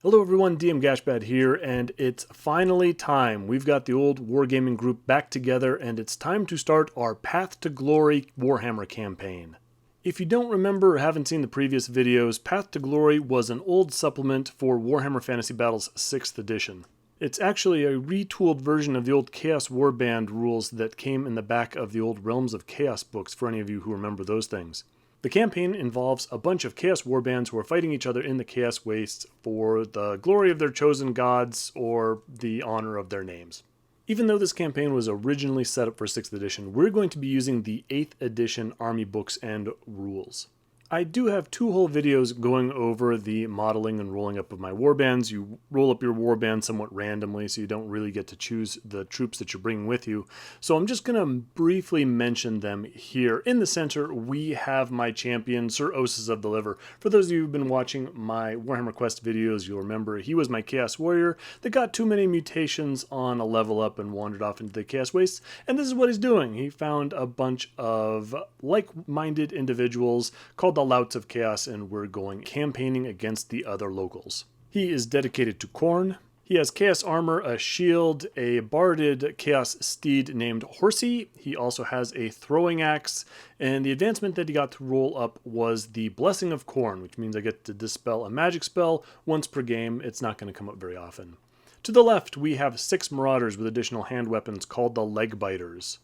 Hello everyone, DM Gashbad here, and it's finally time. We've got the old wargaming group back together, and it's time to start our Path to Glory Warhammer campaign. If you don't remember or haven't seen the previous videos, Path to Glory was an old supplement for Warhammer Fantasy Battles 6th edition. It's actually a retooled version of the old Chaos Warband rules that came in the back of the old Realms of Chaos books, for any of you who remember those things. The campaign involves a bunch of Chaos Warbands who are fighting each other in the Chaos Wastes for the glory of their chosen gods or the honor of their names. Even though this campaign was originally set up for 6th edition, we're going to be using the 8th edition army books and rules. I do have two whole videos going over the modeling and rolling up of my warbands. You roll up your warband somewhat randomly, so you don't really get to choose the troops that you're bringing with you. So I'm just going to briefly mention them here. In the center, we have my champion, Sir Osis of the Liver. For those of you who've been watching my Warhammer Quest videos, you'll remember he was my Chaos Warrior that got too many mutations on a level up and wandered off into the Chaos Wastes. And this is what he's doing. He found a bunch of like-minded individuals called the Louts of Chaos, and we're going campaigning against the other locals. He is dedicated to Khorne. He has Chaos Armor, a shield, a barded Chaos Steed named Horsey. He also has a throwing axe, and the advancement that he got to roll up was the Blessing of Khorne, which means I get to dispel a magic spell once per game. It's not going to come up very often. To the left, we have 6 Marauders with additional hand weapons called the Leg Biters.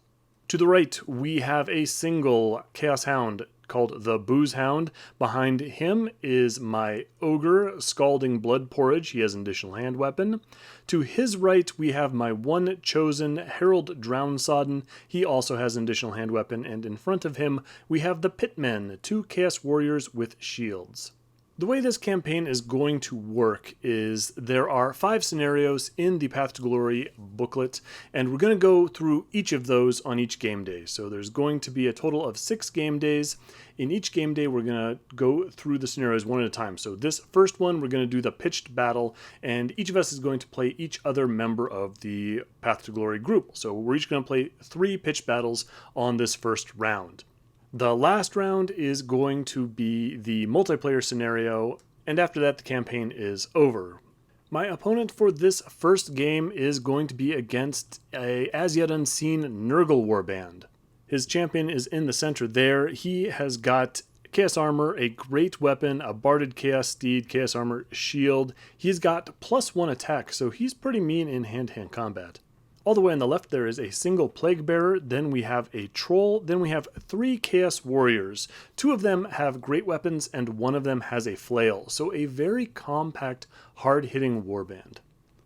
To the right, we have a single Chaos Hound called the Booze Hound. Behind him is my Ogre, Scalding Blood Porridge. He has an additional hand weapon. To his right, we have my one chosen Herald Drownsodden. He also has an additional hand weapon. And in front of him, we have the Pitmen, 2 Chaos Warriors with shields. The way this campaign is going to work is there are 5 scenarios in the Path to Glory booklet, and we're going to go through each of those on each game day. So there's going to be a total of 6 game days. In each game day, we're going to go through the scenarios one at a time. So this first one, we're going to do the pitched battle, and each of us is going to play each other member of the Path to Glory group. So we're each going to play 3 pitched battles on this first round. The last round is going to be the multiplayer scenario, and after that the campaign is over. My opponent for this first game is going to be against a as yet unseen Nurgle warband. His champion is in the center there. He has got Chaos Armor, a great weapon, a barded Chaos Steed, Chaos Armor, shield. He's got +1 attack, so he's pretty mean in hand-to-hand combat. All the way on the left there is a single Plague Bearer, then we have a Troll, then we have 3 Chaos Warriors. 2 of them have great weapons and 1 of them has a flail, so a very compact, hard-hitting warband.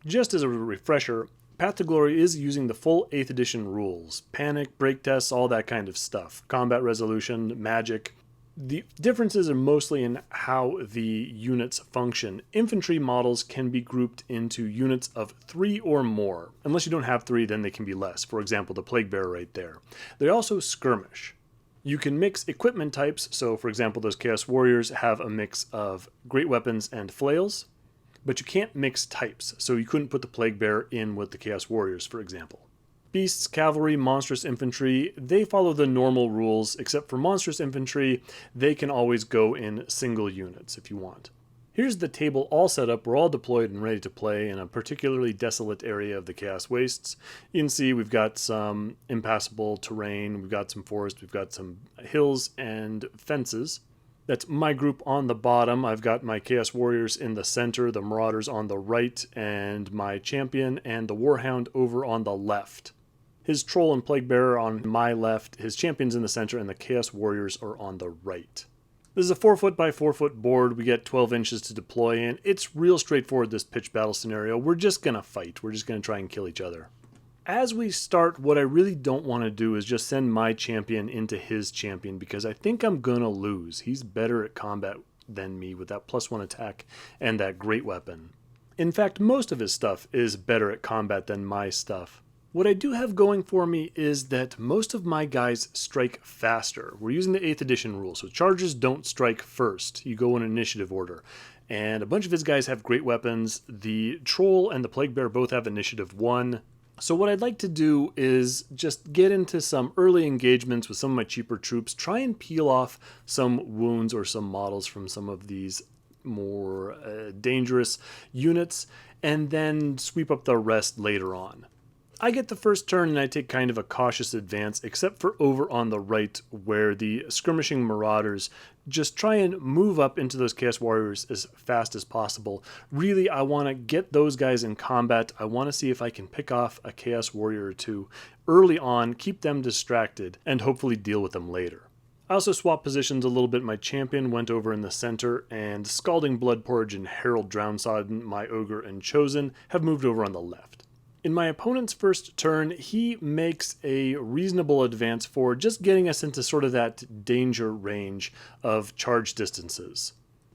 Just as a refresher, Path to Glory is using the full 8th edition rules. Panic, break tests, all that kind of stuff. Combat resolution, magic. The differences are mostly in how the units function. Infantry models can be grouped into units of 3 or more. Unless you don't have 3, then they can be less. For example, the Plague Bearer right there. They also skirmish. You can mix equipment types, so for example, those Chaos Warriors have a mix of great weapons and flails, but you can't mix types, so you couldn't put the Plague Bearer in with the Chaos Warriors, for example. Beasts, Cavalry, Monstrous Infantry, they follow the normal rules, except for Monstrous Infantry, they can always go in single units if you want. Here's the table all set up, we're all deployed and ready to play in a particularly desolate area of the Chaos Wastes. You can see we've got some impassable terrain, we've got some forest, we've got some hills and fences. That's my group on the bottom. I've got my Chaos Warriors in the center, the Marauders on the right, and my champion and the Warhound over on the left. His Troll and Plague Bearer on my left, his champion's in the center, and the Chaos Warriors are on the right. This is a 4-foot by 4-foot board. We get 12 inches to deploy in. It's real straightforward, this pitch battle scenario. We're just going to fight. We're just going to try and kill each other. As we start, what I really don't want to do is just send my champion into his champion, because I think I'm going to lose. He's better at combat than me with that +1 attack and that great weapon. In fact, most of his stuff is better at combat than my stuff. What I do have going for me is that most of my guys strike faster. We're using the 8th edition rule, so charges don't strike first. You go in initiative order. And a bunch of his guys have great weapons. The Troll and the Plague Bearer both have initiative 1. So what I'd like to do is just get into some early engagements with some of my cheaper troops, try and peel off some wounds or some models from some of these more dangerous units, and then sweep up the rest later on. I get the first turn and I take kind of a cautious advance, except for over on the right where the skirmishing marauders just try and move up into those Chaos Warriors as fast as possible. Really, I want to get those guys in combat. I want to see if I can pick off a Chaos Warrior or two early on, keep them distracted, and hopefully deal with them later. I also swapped positions a little bit. My champion went over in the center, and Scalding Blood Porridge and Herald Drownsodden, my Ogre and Chosen, have moved over on the left. In my opponent's first turn, he makes a reasonable advance forward, just getting us into sort of that danger range of charge distances.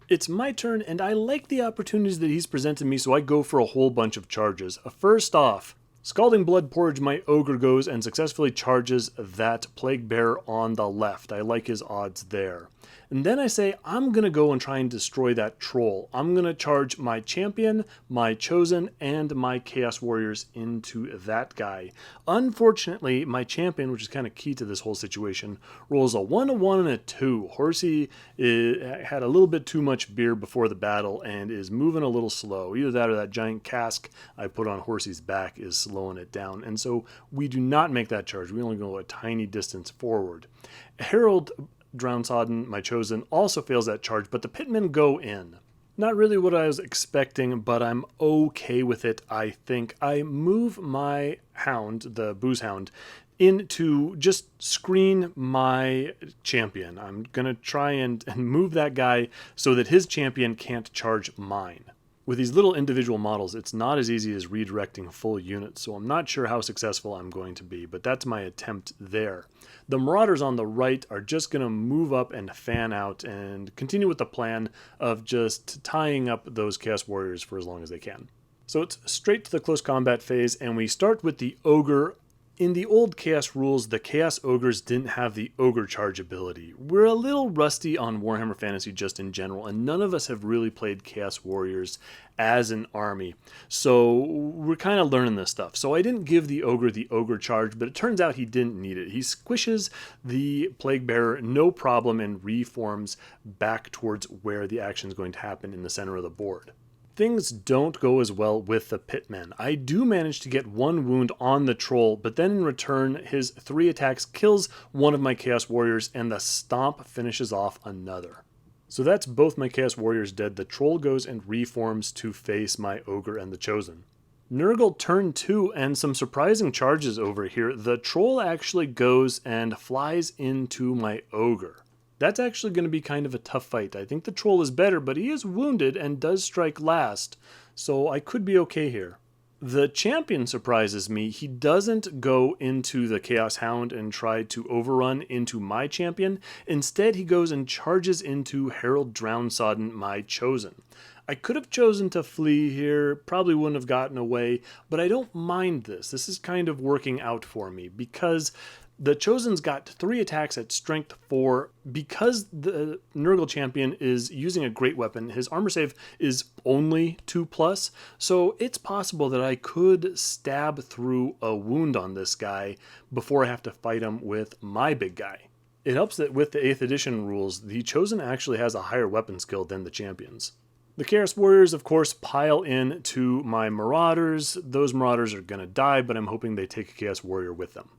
It's my turn, and I like the opportunities that he's presented me, so I go for a whole bunch of charges. First off, Scalding Blood Porridge, my Ogre goes and successfully charges that Plague Bearer on the left. I like his odds there. And then I say, I'm going to go and try and destroy that troll. I'm going to charge my champion, my chosen, and my Chaos Warriors into that guy. Unfortunately, my champion, which is kind of key to this whole situation, rolls a 1, a 1, and a 2. Horsey had a little bit too much beer before the battle and is moving a little slow. Either that or that giant cask I put on Horsey's back is slowing it down. And so we do not make that charge. We only go a tiny distance forward. Herald Drownsodden, my chosen, also fails that charge, but the pitmen go in. Not really what I was expecting, but I'm okay with it, I think. I move my hound, the booze hound, in to just screen my champion. I'm going to try and move that guy so that his champion can't charge mine. With these little individual models, it's not as easy as redirecting full units, so I'm not sure how successful I'm going to be, but that's my attempt there. The Marauders on the right are just going to move up and fan out and continue with the plan of just tying up those Chaos Warriors for as long as they can. So it's straight to the close combat phase, and we start with the Ogre. In the old Chaos rules, the Chaos Ogres didn't have the Ogre charge ability. We're a little rusty on Warhammer Fantasy just in general, and none of us have really played Chaos Warriors as an army. So we're kind of learning this stuff. So I didn't give the Ogre charge, but it turns out he didn't need it. He squishes the Plague Bearer no problem and reforms back towards where the action is going to happen in the center of the board. Things don't go as well with the pitmen. I do manage to get one wound on the troll, but then in return, his 3 attacks kills one of my Chaos Warriors, and the stomp finishes off another. So that's both my Chaos Warriors dead. The troll goes and reforms to face my Ogre and the Chosen. Nurgle turn 2, and some surprising charges over here. The troll actually goes and flies into my Ogre. That's actually going to be kind of a tough fight. I think the troll is better, but he is wounded and does strike last, so I could be okay here. The champion surprises me. He doesn't go into the Chaos Hound and try to overrun into my champion. Instead, he goes and charges into Herald Drownsodden, my chosen. I could have chosen to flee here, probably wouldn't have gotten away, but I don't mind this. This is kind of working out for me because the Chosen's got 3 attacks at strength 4. Because the Nurgle champion is using a great weapon, his armor save is only 2+, so it's possible that I could stab through a wound on this guy before I have to fight him with my big guy. It helps that with the 8th edition rules, the Chosen actually has a higher weapon skill than the champions. The Chaos Warriors, of course, pile in to my Marauders. Those Marauders are going to die, but I'm hoping they take a Chaos Warrior with them.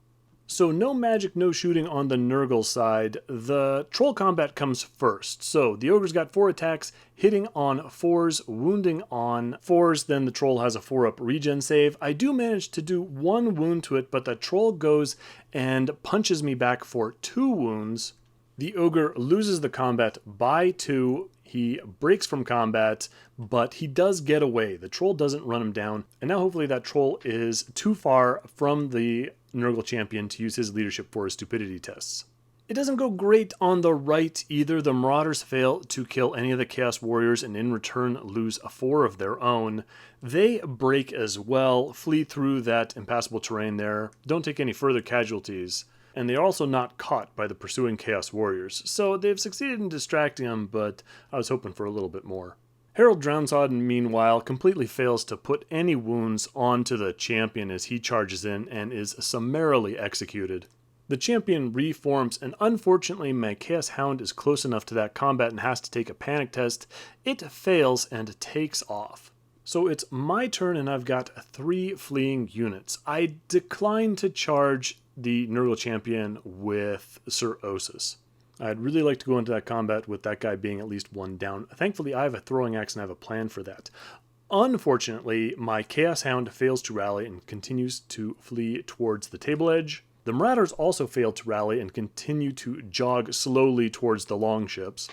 So no magic, no shooting on the Nurgle side. The troll combat comes first. So the Ogre's got 4 attacks, hitting on 4s, wounding on 4s, then the troll has a 4-up regen save. I do manage to do 1 wound to it, but the troll goes and punches me back for 2 wounds. The Ogre loses the combat by 2. He breaks from combat, but he does get away. The troll doesn't run him down. And now hopefully that troll is too far from the Nurgle champion to use his leadership for his stupidity tests. It doesn't go great on the right either. The Marauders fail to kill any of the Chaos Warriors and in return lose 4 of their own. They break as well, flee through that impassable terrain there, don't take any further casualties. And they are also not caught by the pursuing Chaos Warriors, so they've succeeded in distracting them, but I was hoping for a little bit more. Herald Drownsodden, meanwhile, completely fails to put any wounds onto the champion as he charges in and is summarily executed. The champion reforms, and unfortunately my Chaos Hound is close enough to that combat and has to take a panic test. It fails and takes off. So it's my turn and I've got 3 fleeing units. I decline to charge the Nurgle champion with Sir Osis. I'd really like to go into that combat with that guy being at least 1 down. Thankfully I have a throwing axe and I have a plan for that. Unfortunately, my Chaos Hound fails to rally and continues to flee towards the table edge. The Marauders also fail to rally and continue to jog slowly towards the longships.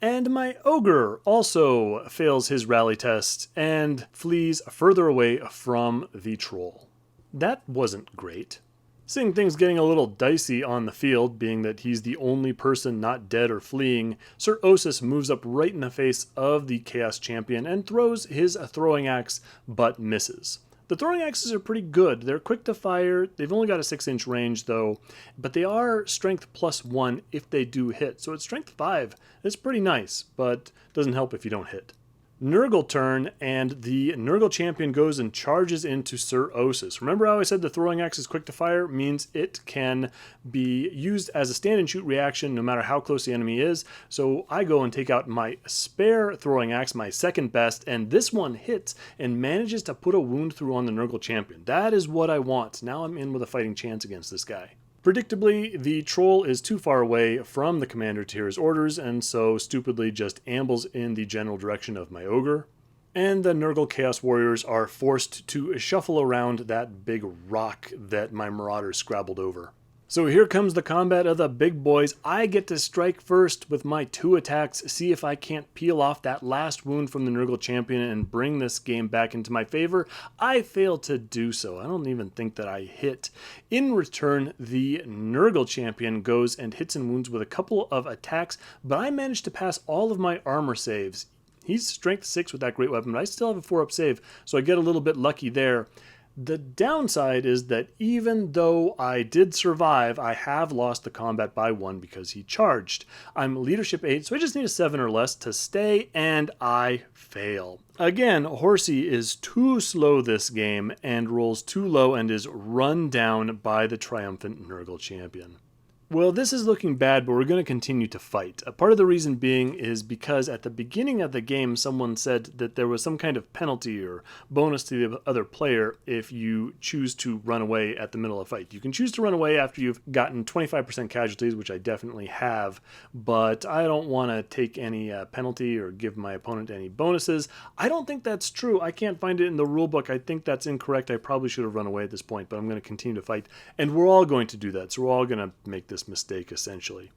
And my Ogre also fails his rally test and flees further away from the Troll. That wasn't great. Seeing things getting a little dicey on the field, being that he's the only person not dead or fleeing, Sir Osis moves up right in the face of the Chaos Champion and throws his throwing axe, but misses. The throwing axes are pretty good. They're quick to fire. They've only got a 6-inch range though, but they are strength +1 if they do hit. So it's strength 5. It's pretty nice, but doesn't help if you don't hit. Nurgle turn, and the Nurgle champion goes and charges into Sir Osis. Remember how I said the throwing axe is quick to fire? Means it can be used as a stand and shoot reaction no matter how close the enemy is. So I go and take out my spare throwing axe, my second best, and this one hits and manages to put a wound through on the Nurgle champion. That is what I want. Now I'm in with a fighting chance against this guy. Predictably, the troll is too far away from the commander to hear his orders, and so stupidly just ambles in the general direction of my ogre. And the Nurgle Chaos Warriors are forced to shuffle around that big rock that my marauders scrabbled over. So here comes the combat of the big boys. I get to strike first with my 2 attacks, see if I can't peel off that last wound from the Nurgle champion and bring this game back into my favor. I fail to do so. I don't even think that I hit. In return, the Nurgle champion goes and hits and wounds with a couple of attacks, but I managed to pass all of my armor saves. He's strength 6 with that great weapon, but I still have a 4-up save, so I get a little bit lucky there. The downside is that even though I did survive, I have lost the combat by 1 because he charged. I'm leadership 8, so I just need a 7 or less to stay, and I fail. Again, Horsey is too slow this game and rolls too low and is run down by the triumphant Nurgle champion. Well, this is looking bad, but we're going to continue to fight. A part of the reason being is because at the beginning of the game, someone said that there was some kind of penalty or bonus to the other player if you choose to run away at the middle of a fight. You can choose to run away after you've gotten 25% casualties, which I definitely have, but I don't want to take any penalty or give my opponent any bonuses. I don't think that's true. I can't find it in the rulebook. I think that's incorrect. I probably should have run away at this point, but I'm going to continue to fight, and we're all going to do that, so we're all going to make this mistake essentially.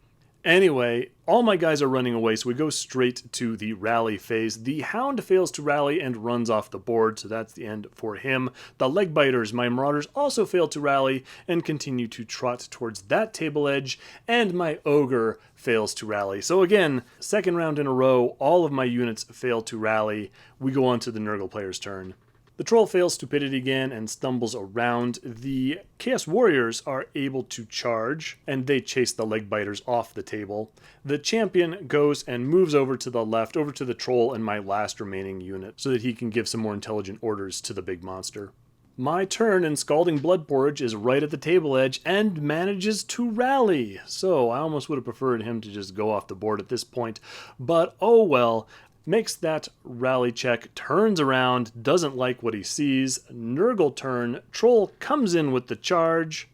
Anyway, all my guys are running away, so we go straight to the rally phase. The Hound fails to rally and runs off the board, so that's the end for him. The Legbiters, my Marauders, also fail to rally and continue to trot towards that table edge, and my Ogre fails to rally. So again, second round in a row, all of my units fail to rally. We go on to the Nurgle player's turn. The Troll fails stupidity again and stumbles around. The Chaos Warriors are able to charge, and they chase the Legbiters off the table. The Champion goes and moves over to the left, over to the Troll and my last remaining unit, so that he can give some more intelligent orders to the big monster. My turn, and Scalding Blood Porridge is right at the table edge and manages to rally. So I almost would have preferred him to just go off the board at this point, but oh well. Makes that rally check, turns around, doesn't like what he sees. Nurgle turn, Troll comes in with the charge.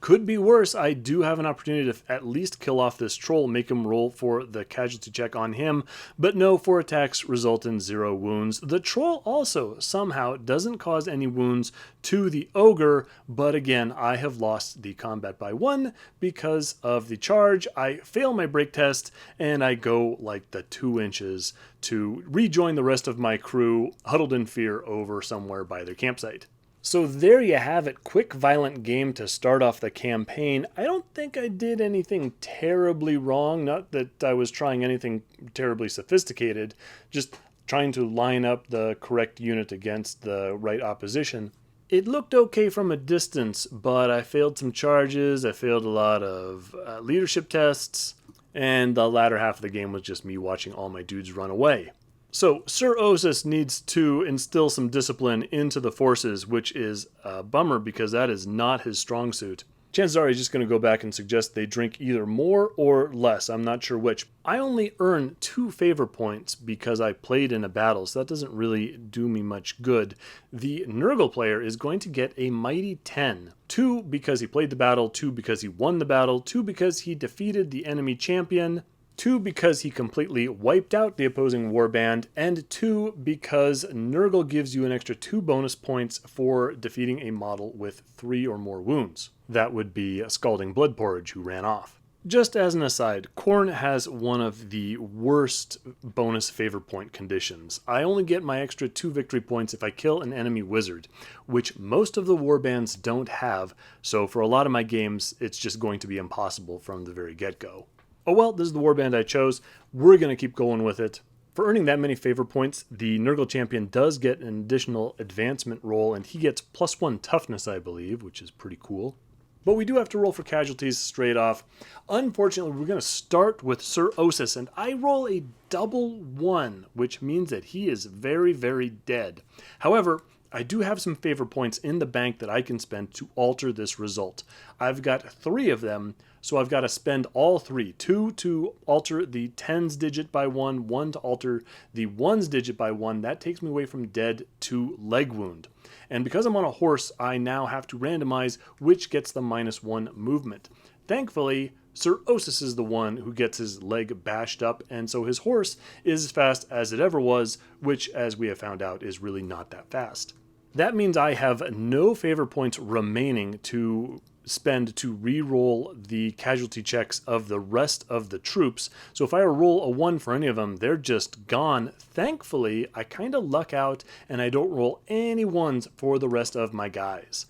Could be worse. I do have an opportunity to at least kill off this Troll, make him roll for the casualty check on him, but no, 4 attacks result in 0 wounds. The Troll also somehow doesn't cause any wounds to the Ogre, but again, I have lost the combat by 1 because of the charge. I fail my break test, and I go like the 2 inches to rejoin the rest of my crew, huddled in fear over somewhere by their campsite. So there you have it, quick violent game to start off the campaign. I don't think I did anything terribly wrong, not that I was trying anything terribly sophisticated, just trying to line up the correct unit against the right opposition. It looked okay from a distance, but I failed some charges, I failed a lot of leadership tests, and the latter half of the game was just me watching all my dudes run away. So Sir Osis needs to instill some discipline into the forces, which is a bummer because that is not his strong suit. Chances are he's just going to go back and suggest they drink either more or less. I'm not sure which. I only earn 2 favor points because I played in a battle, so that doesn't really do me much good. The Nurgle player is going to get a mighty 10. 2 because he played the battle, 2 because he won the battle, 2 because he defeated the enemy champion, 2 because he completely wiped out the opposing warband, and 2 because Nurgle gives you an extra 2 bonus points for defeating a model with 3 or more wounds. That would be a Scalding Blood Porridge who ran off. Just as an aside, Khorne has one of the worst bonus favor point conditions. I only get my extra 2 victory points if I kill an enemy wizard, which most of the warbands don't have, so for a lot of my games it's just going to be impossible from the very get-go. Oh well, this is the warband I chose. We're going to keep going with it. For earning that many favor points, the Nurgle champion does get an additional advancement roll, and he gets +1 toughness, I believe, which is pretty cool. But we do have to roll for casualties straight off. Unfortunately, we're going to start with Sir Osis, and I roll a double 1, which means that he is very, very dead. However, I do have some favor points in the bank that I can spend to alter this result. I've got 3 of them, so I've got to spend all 3. 2 to alter the 10's digit by 1, 1 to alter the 1's digit by 1. That takes me away from dead to leg wound. And because I'm on a horse, I now have to randomize which gets the -1 movement. Thankfully, Sir Osis is the one who gets his leg bashed up, and so his horse is as fast as it ever was, which, as we have found out, is really not that fast. That means I have no favor points remaining to spend to re-roll the casualty checks of the rest of the troops. So if I roll a 1 for any of them, they're just gone. Thankfully, I kind of luck out and I don't roll any 1s for the rest of my guys.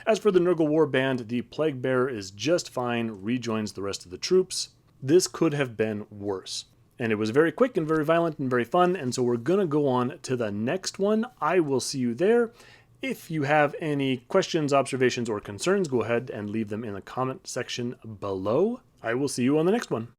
As for the Nurgle warband, the Plague Bearer is just fine, rejoins the rest of the troops. This could have been worse. And it was very quick and very violent and very fun, and so we're gonna go on to the next one. I will see you there. If you have any questions, observations, or concerns, go ahead and leave them in the comment section below. I will see you on the next one.